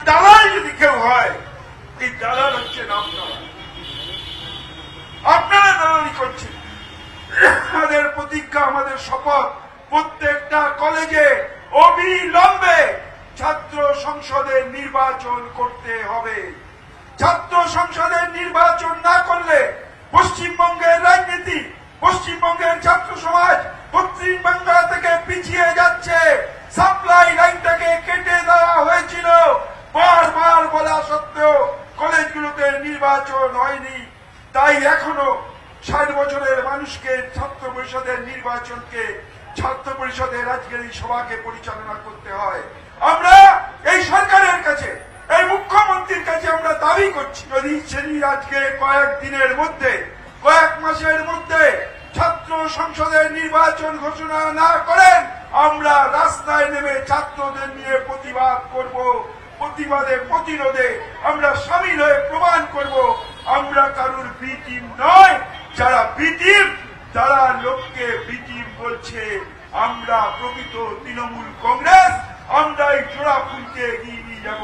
দালাল যদি কেউ হয়, এই দালাল হচ্ছেন আপনারা দালালি করছেন। আমাদের প্রতিজ্ঞা, আমাদের শপথ, প্রত্যেকটা কলেজে অবিলম্বে ছাত্র সংসদের নির্বাচন করতে হবে। ছাত্র সংসদের নির্বাচন না করলে পশ্চিমবঙ্গের রাজনীতি, পশ্চিমবঙ্গের ছাত্র সমাজ পশ্চিম বাংলা থেকে পিছিয়ে যাচ্ছে। সাপ্লাই লাইনটাকে কেটে দেওয়া হয়েছিল, বারবার বলা সত্ত্বেও কলেজগুলোতে নির্বাচন হয়নি। তাই এখনো 60 বছরের মানুষকে ছাত্র পরিষদের নির্বাচনকে, ছাত্র পরিষদের আজকের এই সভাকে পরিচালনা করতে হয়। আমরা এই সরকারের কাছে, এই মুখ্যমন্ত্রীর কাছে আমরা দাবি করছি, যদি সেদিন আজকে কয়েকদিনের মধ্যে, কয়েক মাসের মধ্যে ছাত্র সংসদের নির্বাচন ঘোষণা না করেন, আমরা রাস্তায় নেমে ছাত্রদের নিয়ে প্রতিবাদ করব। প্রতিবাদে প্রতিরোধে আমরা সামিল হয়ে প্রমাণ করব আমরা কারুর বি টিম নয়। যারা বি টিম, যারা লোককে বি টিম বলছে, আমরা প্রকৃত তৃণমূল কংগ্রেস, আমরা এই জোড়া ফুলকে এগিয়ে নিয়ে যাব।